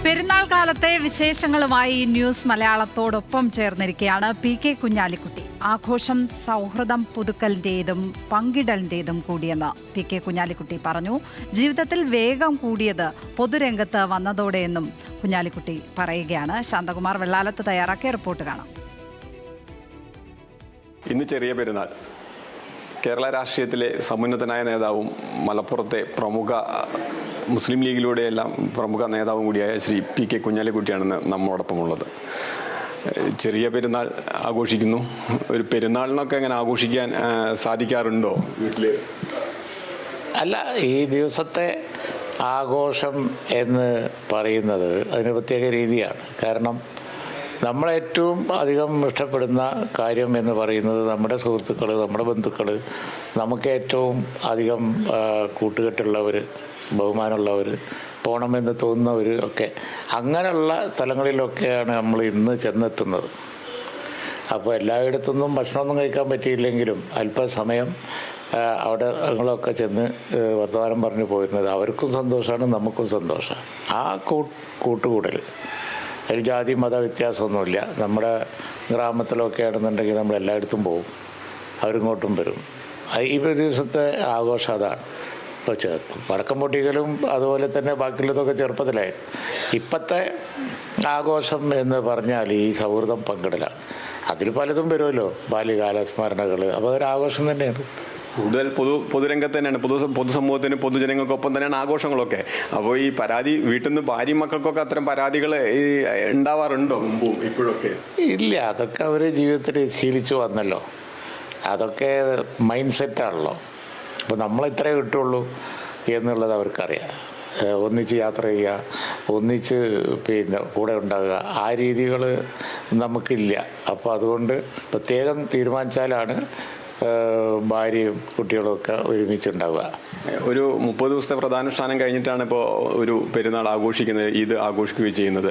പെരുന്നാൾ കാലത്തെ വിശേഷങ്ങളുമായി ന്യൂസ് മലയാളത്തോടൊപ്പം ചേർന്നിരിക്കുകയാണ് PK കുഞ്ഞാലിക്കുട്ടി. ആഘോഷം സൗഹൃദം പുതുക്കലിന്റേതും പങ്കിടലിന്റേതും കൂടിയെന്ന് PK കുഞ്ഞാലിക്കുട്ടി പറഞ്ഞു. ജീവിതത്തിൽ വേഗം കൂടിയത് പൊതുരംഗത്ത് വന്നതോടെയെന്നും കുഞ്ഞാലിക്കുട്ടി പറയുകയാണ്. ശാന്തകുമാർ വെള്ളാലത്ത് തയ്യാറാക്കിയ റിപ്പോർട്ട് കാണാം. ഇന്ന് ചെറിയ പെരുന്നാൾ. കേരള രാഷ്ട്രീയത്തിലെ സമുന്നതനായ നേതാവും മലപ്പുറത്തെ പ്രമുഖ മുസ്ലിം ലീഗിലൂടെയെല്ലാം പ്രമുഖ നേതാവും കൂടിയായ ശ്രീ PK കുഞ്ഞാലിക്കുട്ടിയാണെന്ന് നമ്മോടൊപ്പമുള്ളത്. ചെറിയ പെരുന്നാൾ ആഘോഷിക്കുന്നു. ഒരു പെരുന്നാളിനൊക്കെ അങ്ങനെ ആഘോഷിക്കാൻ സാധിക്കാറുണ്ടോ വീട്ടിൽ? അല്ല, ഈ ദിവസത്തെ ആഘോഷം എന്ന് പറയുന്നത് അതിന് പ്രത്യേക രീതിയാണ്. കാരണം നമ്മളേറ്റവും അധികം ഇഷ്ടപ്പെടുന്ന കാര്യം എന്ന് പറയുന്നത് നമ്മുടെ സുഹൃത്തുക്കൾ, നമ്മുടെ ബന്ധുക്കൾ, നമുക്ക് ഏറ്റവും അധികം കൂട്ടുകെട്ടുള്ളവർ, ബഹുമാനമുള്ളവർ, പോകണമെന്ന് തോന്നുന്നവർ ഒക്കെ അങ്ങനെയുള്ള സ്ഥലങ്ങളിലൊക്കെയാണ് നമ്മൾ ഇന്ന് ചെന്നെത്തുന്നത്. അപ്പോൾ എല്ലായിടത്തുനിന്നും ഭക്ഷണമൊന്നും കഴിക്കാൻ പറ്റിയില്ലെങ്കിലും അല്പസമയം അവിടെ ഞങ്ങളൊക്കെ ചെന്ന് വർത്തമാനം പറഞ്ഞു പോയിരുന്നത് അവർക്കും സന്തോഷമാണ്, നമുക്കും സന്തോഷമാണ്. ആ കൂട്ടുകൂടൽ അതിൽ ജാതി മത വ്യത്യാസമൊന്നുമില്ല. നമ്മുടെ ഗ്രാമത്തിലൊക്കെ ആണെന്നുണ്ടെങ്കിൽ നമ്മൾ എല്ലായിടത്തും പോകും, അവരിങ്ങോട്ടും വരും. ഈ ദിവസത്തെ ആഘോഷം അതാണ്. ഇപ്പോൾ വടക്കം പൊട്ടിക്കലും അതുപോലെ തന്നെ ബാക്കിയുള്ളതൊക്കെ ചെറുപ്പത്തിലായിരുന്നു. ഇപ്പോഴത്തെ ആഘോഷം എന്ന് പറഞ്ഞാൽ ഈ സൗഹൃദം പങ്കിടലാണ്. അതിൽ പലതും വരുമല്ലോ, ബാല്യകാല സ്മരണകൾ. അപ്പോൾ അതൊരു ആഘോഷം തന്നെയാണ്. കൂടുതൽ പൊതുരംഗത്ത് തന്നെയാണ്, പൊതുസമൂഹത്തിന്, പൊതുജനങ്ങൾക്കൊപ്പം തന്നെയാണ് ആഘോഷങ്ങളൊക്കെ. അപ്പോൾ ഈ പരാതി വീട്ടിൽ നിന്ന് ഭാര്യയും മക്കൾക്കൊക്കെ അത്തരം പരാതികൾ ഉണ്ടാവാറുണ്ടോ മുമ്പും ഇപ്പോഴൊക്കെ? ഇല്ല, അതൊക്കെ അവർ ജീവിതത്തിൽ ശീലിച്ചു വന്നല്ലോ. അതൊക്കെ മൈൻഡ് സെറ്റാണല്ലോ. അപ്പോൾ നമ്മളിത്രേ കിട്ടുള്ളൂ എന്നുള്ളത് അവർക്കറിയാം. ഒന്നിച്ച് യാത്ര ചെയ്യുക, ഒന്നിച്ച് കൂടെ ഉണ്ടാകുക, ആ രീതികൾ നമുക്കില്ല. അപ്പോൾ അതുകൊണ്ട് പ്രത്യേകം തീരുമാനിച്ചാലാണ് ഭാര്യയും കുട്ടികളുമൊക്കെ ഒരുമിച്ചുണ്ടാവുക. ഒരു 30 ദിവസത്തെ വ്രതാനുഷ്ഠാനം കഴിഞ്ഞിട്ടാണ് ഇപ്പോൾ ഒരു പെരുന്നാൾ ആഘോഷിക്കുന്നത്, ഈദ് ആഘോഷിക്കുകയും ചെയ്യുന്നത്.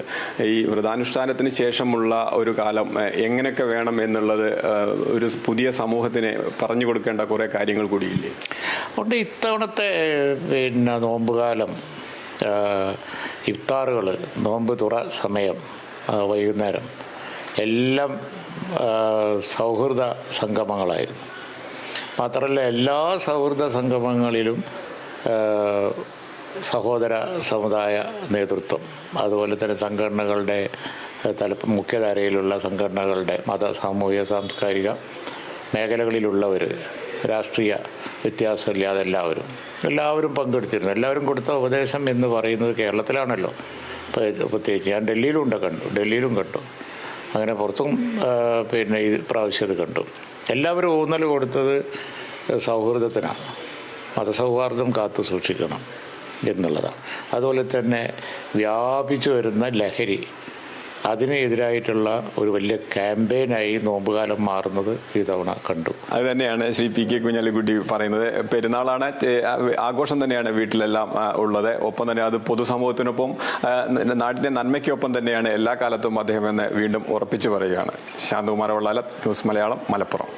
ഈ വ്രതാനുഷ്ഠാനത്തിന് ശേഷമുള്ള ഒരു കാലം എങ്ങനെയൊക്കെ വേണം എന്നുള്ളത് ഒരു പുതിയ സമൂഹത്തിന് പറഞ്ഞു കൊടുക്കേണ്ട കുറേ കാര്യങ്ങൾ കൂടിയില്ലേ? അതുകൊണ്ട് ഇത്തവണത്തെ നോമ്പുകാലം, ഇഫ്താറുകൾ, നോമ്പ് തുറ സമയം, വൈകുന്നേരം എല്ലാം സൗഹൃദ സംഗമങ്ങളായിരുന്നു. മാത്രമല്ല, എല്ലാ സൗഹൃദ സംഗമങ്ങളിലും സഹോദര സമുദായ നേതൃത്വം, അതുപോലെ തന്നെ സംഘടനകളുടെ മുഖ്യധാരയിലുള്ള സംഘടനകളുടെ മത, സാമൂഹിക, സാംസ്കാരിക മേഖലകളിലുള്ളവർ, രാഷ്ട്രീയ വ്യത്യാസമില്ലാതെ എല്ലാവരും പങ്കെടുത്തിരുന്നു. എല്ലാവരും കൊടുത്ത ഉപദേശം എന്ന് പറയുന്നത് കേരളത്തിലാണല്ലോ. പ്രത്യേകിച്ച് ഞാൻ ഡൽഹിയിലും കണ്ടു, അങ്ങനെ പുറത്തും ഈ പ്രാവശ്യം ഇത് കണ്ടു. എല്ലാവരും ഊന്നൽ കൊടുത്തത് സൗഹൃദത്തിനാണ്. മതസൗഹാർദ്ദം കാത്തു സൂക്ഷിക്കണം എന്നുള്ളതാണ്. അതുപോലെ തന്നെ വ്യാപിച്ചു വരുന്ന ലഹരി, അതിനെതിരായിട്ടുള്ള ഒരു വലിയ ക്യാമ്പയിനായി നോമ്പുകാലം മാറുന്നത് ഈ തവണ കണ്ടു. അത് തന്നെയാണ് ശ്രീ PK കുഞ്ഞാലിക്കുട്ടി പറയുന്നത്. പെരുന്നാളാണ്, ആഘോഷം തന്നെയാണ് വീട്ടിലെല്ലാം ഉള്ളത്. ഒപ്പം തന്നെ അത് പൊതുസമൂഹത്തിനൊപ്പം നാടിന്റെ നന്മയ്ക്കൊപ്പം തന്നെയാണ് എല്ലാ കാലത്തും അദ്ദേഹം എന്ന് വീണ്ടും ഉറപ്പിച്ചു പറയുകയാണ്. ശാന്തകുമാർ വെള്ളാലത്ത്, ന്യൂസ് മലയാളം, മലപ്പുറം.